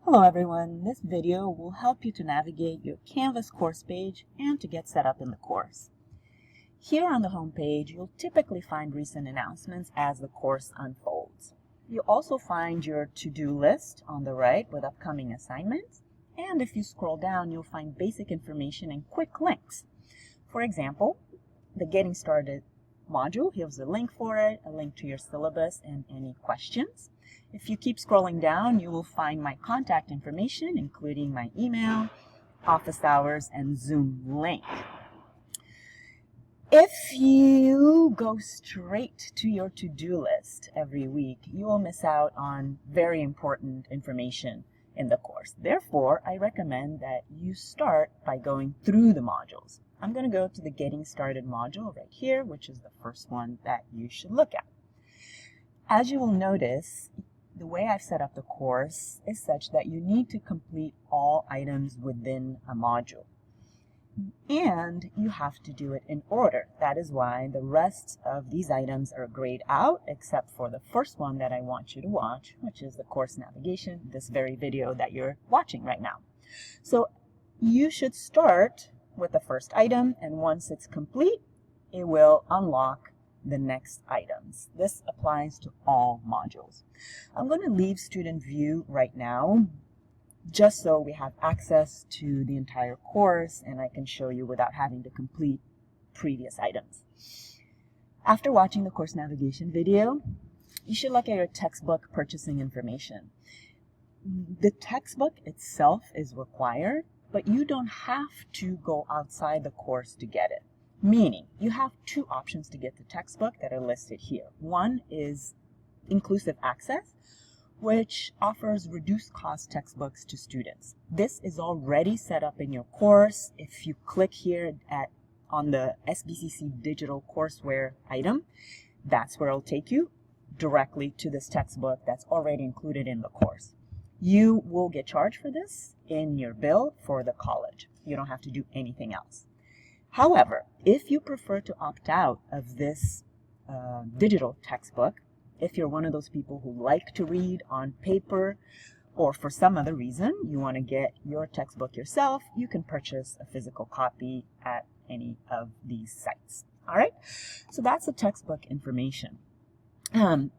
Hello everyone, this video will help you to navigate your Canvas course page and to get set up in the course. Here on the home page, you'll typically find recent announcements as the course unfolds. You'll also find your to-do list on the right with upcoming assignments, and if you scroll down, you'll find basic information and quick links. For example, the Getting Started module, here's a link for it, a link to your syllabus and any questions. If you keep scrolling down, you will find my contact information, including my email, office hours, and Zoom link. If you go straight to your to-do list every week, you will miss out on very important information in the course. Therefore, I recommend that you start by going through the modules. I'm going to go to the Getting Started module right here, which is the first one that you should look at. As you will notice, the way I've set up the course is such that you need to complete all items within a module. And you have to do it in order. That is why the rest of these items are grayed out, except for the first one that I want you to watch, which is the course navigation, this very video that you're watching right now. So you should start with the first item, and once it's complete, it will unlock the next items. This applies to all modules. I'm going to leave student view right now, just so we have access to the entire course and I can show you without having to complete previous items. After watching the course navigation video, you should look at your textbook purchasing information. The textbook itself is required, but you don't have to go outside the course to get it. Meaning, you have two options to get the textbook that are listed here. One is inclusive access, which offers reduced cost textbooks to students. This is already set up in your course. If you click here on the SBCC digital courseware item, that's where it'll take you directly to this textbook that's already included in the course. You will get charged for this in your bill for the college. You don't have to do anything else. However, if you prefer to opt out of this digital textbook, if you're one of those people who like to read on paper, or for some other reason you want to get your textbook yourself, you can purchase a physical copy at any of these sites. All right, so that's the textbook information. The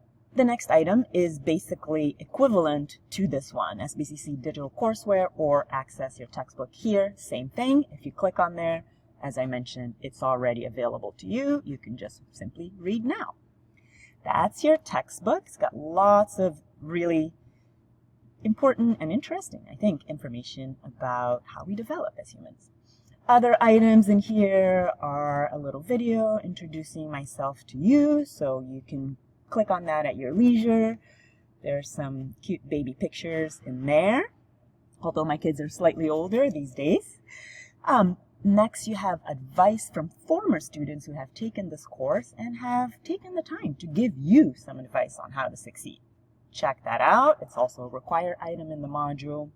next item is basically equivalent to this one, SBCC Digital Courseware or Access Your Textbook here. Same thing. If you click on there, as I mentioned, it's already available to you. You can just simply read now. That's your textbook. It's got lots of really important and interesting, I think, information about how we develop as humans. Other items in here are a little video introducing myself to you, so you can click on that at your leisure. There's some cute baby pictures in there, although my kids are slightly older these days. Next, you have advice from former students who have taken this course and have taken the time to give you some advice on how to succeed. Check that out. It's also a required item in the module.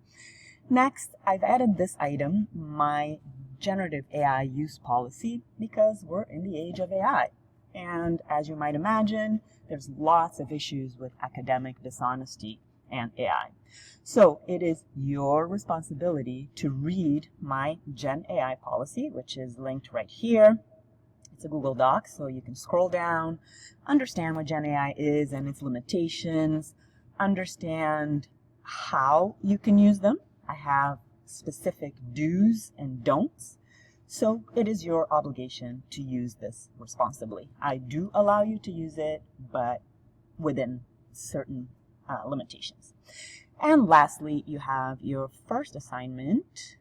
Next, I've added this item, my generative AI use policy, because we're in the age of AI. And as you might imagine, there's lots of issues with academic dishonesty and AI. So it is your responsibility to read my Gen AI policy, which is linked right here. It's a Google Doc, so you can scroll down, understand what Gen AI is and its limitations, understand how you can use them. I have specific do's and don'ts. So it is your obligation to use this responsibly. I do allow you to use it, but within certain limitations. And lastly, you have your first assignment,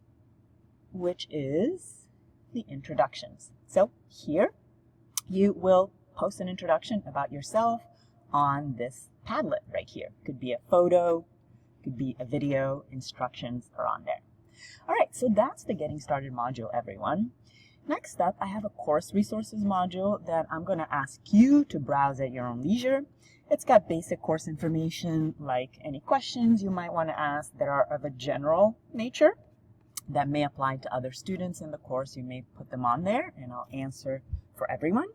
which is the introductions. So here you will post an introduction about yourself on this Padlet right here. Could be a photo, could be a video, instructions are on there. All right, so that's the Getting Started module, everyone. Next up, I have a course resources module that I'm going to ask you to browse at your own leisure. It's got basic course information, like any questions you might want to ask that are of a general nature that may apply to other students in the course. You may put them on there, and I'll answer for everyone.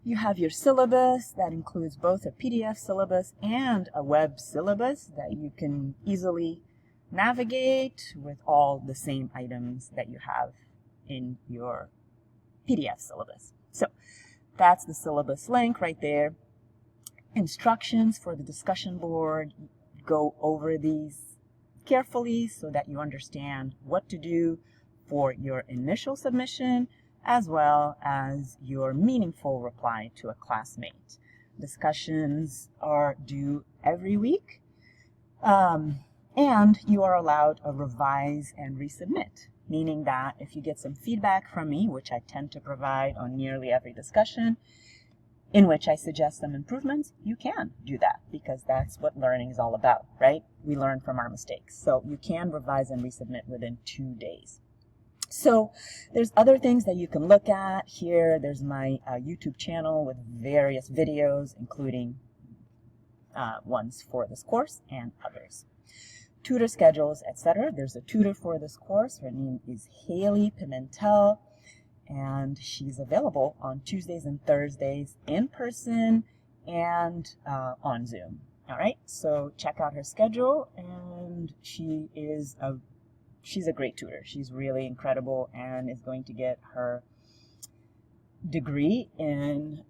You have your syllabus that includes both a PDF syllabus and a web syllabus that you can easily navigate with all the same items that you have in your PDF syllabus. So that's the syllabus link right there. Instructions for the discussion board. Go over these carefully so that you understand what to do for your initial submission as well as your meaningful reply to a classmate. Discussions are due every week, and you are allowed a revise and resubmit, meaning that if you get some feedback from me, which I tend to provide on nearly every discussion, in which I suggest some improvements, you can do that because that's what learning is all about, right? We learn from our mistakes. So you can revise and resubmit within 2 days. So there's other things that you can look at here. There's my YouTube channel with various videos, including ones for this course and others. Tutor schedules, etc. There's a tutor for this course. Her name is Haley Pimentel, and she's available on Tuesdays and Thursdays in person and on Zoom. All right, so check out her schedule, and she's a great tutor. She's really incredible and is going to get her degree in,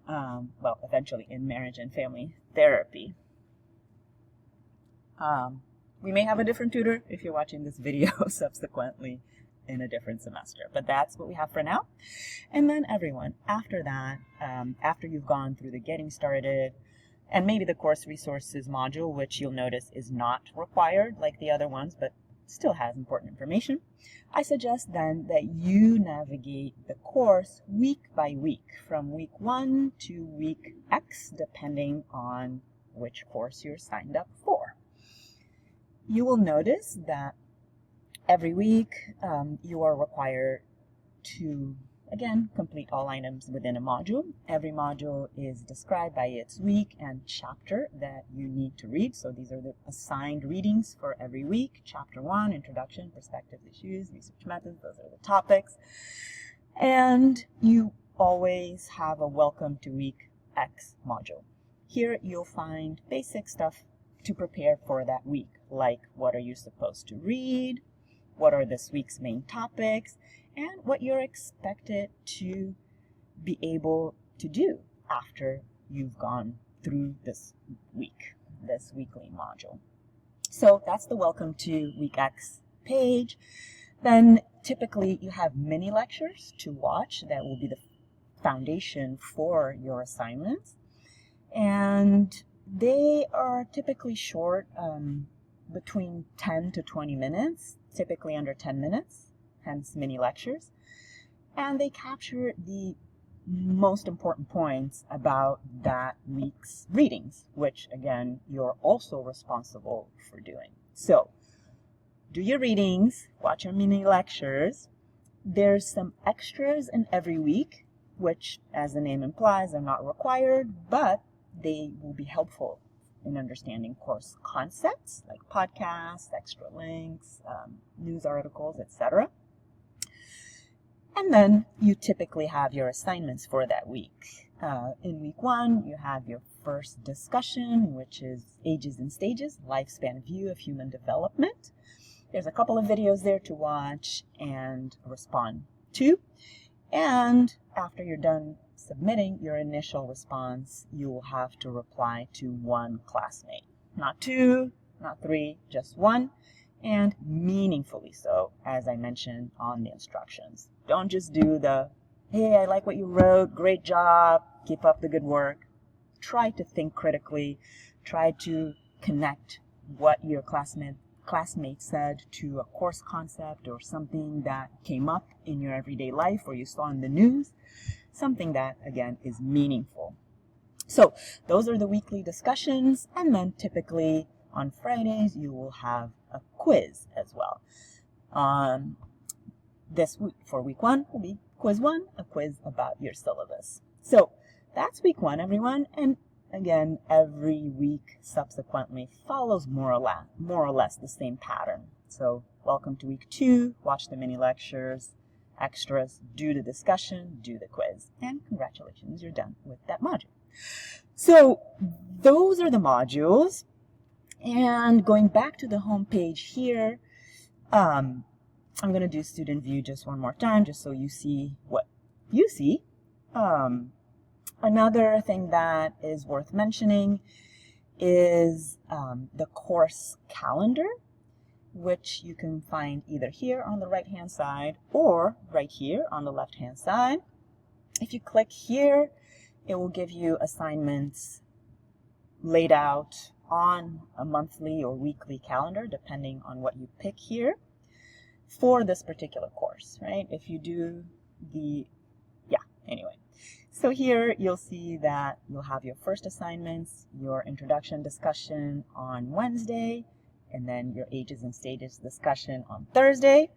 eventually in marriage and family therapy. We may have a different tutor if you're watching this video subsequently in a different semester, but that's what we have for now. And then everyone, after that, after you've gone through the getting started and maybe the course resources module, which you'll notice is not required like the other ones, but still has important information, I suggest then that you navigate the course week by week, from week 1 to week X, depending on which course you're signed up for. You will notice that every week you are required to, again, complete all items within a module. Every module is described by its week and chapter that you need to read. So these are the assigned readings for every week. Chapter 1, Introduction, Perspectives, Issues, Research Methods, those are the topics. And you always have a Welcome to Week X module. Here you'll find basic stuff to prepare for that week, like what are you supposed to read, what are this week's main topics, and what you're expected to be able to do after you've gone through this week, this weekly module. So that's the Welcome to Week X page. Then typically you have mini lectures to watch that will be the foundation for your assignments. And they are typically short, between 10 to 20 minutes, typically under 10 minutes, hence mini lectures. And they capture the most important points about that week's readings, which again, you're also responsible for doing. So do your readings, watch your mini lectures. There's some extras in every week, which, as the name implies, are not required, but they will be helpful in understanding course concepts like podcasts, extra links, news articles, etc. And then you typically have your assignments for that week. In week 1, you have your first discussion, which is Ages and Stages, Lifespan View of Human Development. There's a couple of videos there to watch and respond to. And after you're done submitting your initial response, you will have to reply to 1 classmate. Not 2, not 3, just 1, and meaningfully so, as I mentioned on the instructions. Don't just do the, hey, I like what you wrote, great job, keep up the good work. Try to think critically, try to connect what your classmate said to a course concept or something that came up in your everyday life or you saw in the news, something that, again, is meaningful. So those are the weekly discussions, and then typically on Fridays you will have a quiz as well. This week, for week 1, will be quiz 1, a quiz about your syllabus. So that's week 1, everyone, and again, every week subsequently follows more or less the same pattern. So welcome to week 2, watch the mini lectures, extras, do the discussion, do the quiz, and congratulations, you're done with that module. So those are the modules, and going back to the home page here, I'm going to do student view just one more time, just so you see what you see. Another thing that is worth mentioning is the course calendar, which you can find either here on the right-hand side or right here on the left-hand side. If you click here, it will give you assignments laid out on a monthly or weekly calendar, depending on what you pick here for this particular course, right? If you do anyway. So here you'll see that you'll have your first assignments, your introduction discussion on Wednesday, and then your ages and stages discussion on Thursday,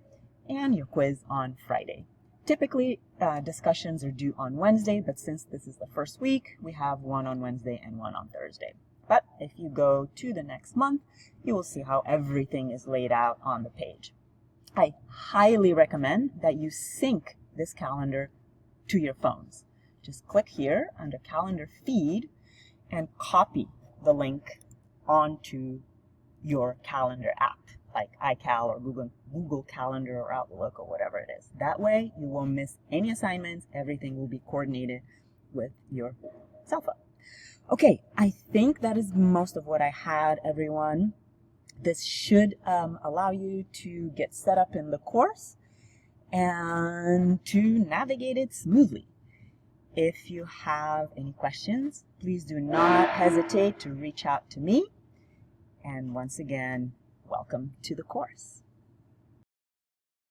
and your quiz on Friday. Typically, discussions are due on Wednesday, but since this is the first week, we have one on Wednesday and one on Thursday. But if you go to the next month, you will see how everything is laid out on the page. I highly recommend that you sync this calendar to your phones. Just click here under calendar feed and copy the link onto your calendar app like iCal or Google Calendar or Outlook or whatever it is. That way you won't miss any assignments. Everything will be coordinated with your cell phone. Okay, I think that is most of what I had, everyone. This should allow you to get set up in the course and to navigate it smoothly. If you have any questions, please do not hesitate to reach out to me. And once again, welcome to the course.